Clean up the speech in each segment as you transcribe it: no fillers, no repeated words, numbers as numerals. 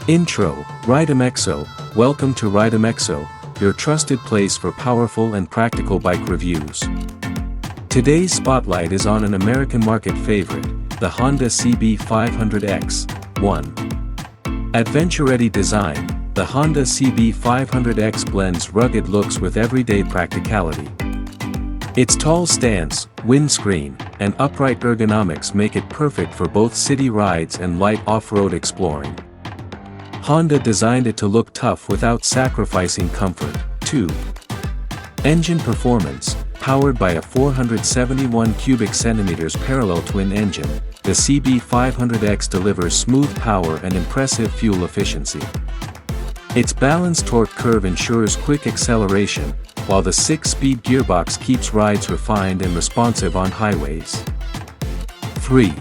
Intro, Ridemexo. Welcome to Ridemexo, your trusted place for powerful and practical bike reviews. Today's spotlight is on an American market favorite, the Honda CB500X. 1. Adventure-ready design, the Honda CB500X blends rugged looks with everyday practicality. Its tall stance, windscreen, and upright ergonomics make it perfect for both city rides and light off-road exploring. Honda designed it to look tough without sacrificing comfort. 2. Engine performance. Powered by a 471 cubic centimeters parallel twin engine, the CB500X delivers smooth power and impressive fuel efficiency. Its balanced torque curve ensures quick acceleration, while the 6-speed gearbox keeps rides refined and responsive on highways. 3.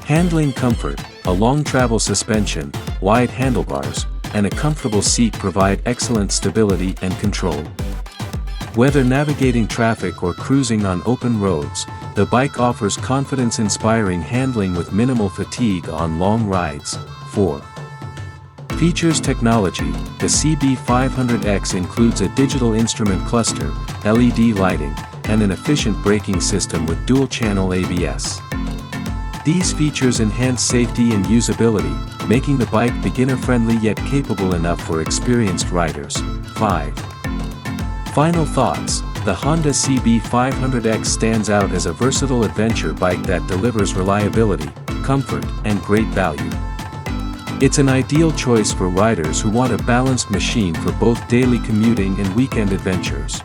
Handling comfort. A long travel suspension, wide handlebars, and a comfortable seat provide excellent stability and control. Whether navigating traffic or cruising on open roads, the bike offers confidence-inspiring handling with minimal fatigue on long rides. 4. Features technology. The CB500X includes a digital instrument cluster, LED lighting, and an efficient braking system with dual-channel ABS. These features enhance safety and usability, making the bike beginner-friendly yet capable enough for experienced riders. 5. Final thoughts. The Honda CB500X stands out as a versatile adventure bike that delivers reliability, comfort, and great value. It's an ideal choice for riders who want a balanced machine for both daily commuting and weekend adventures.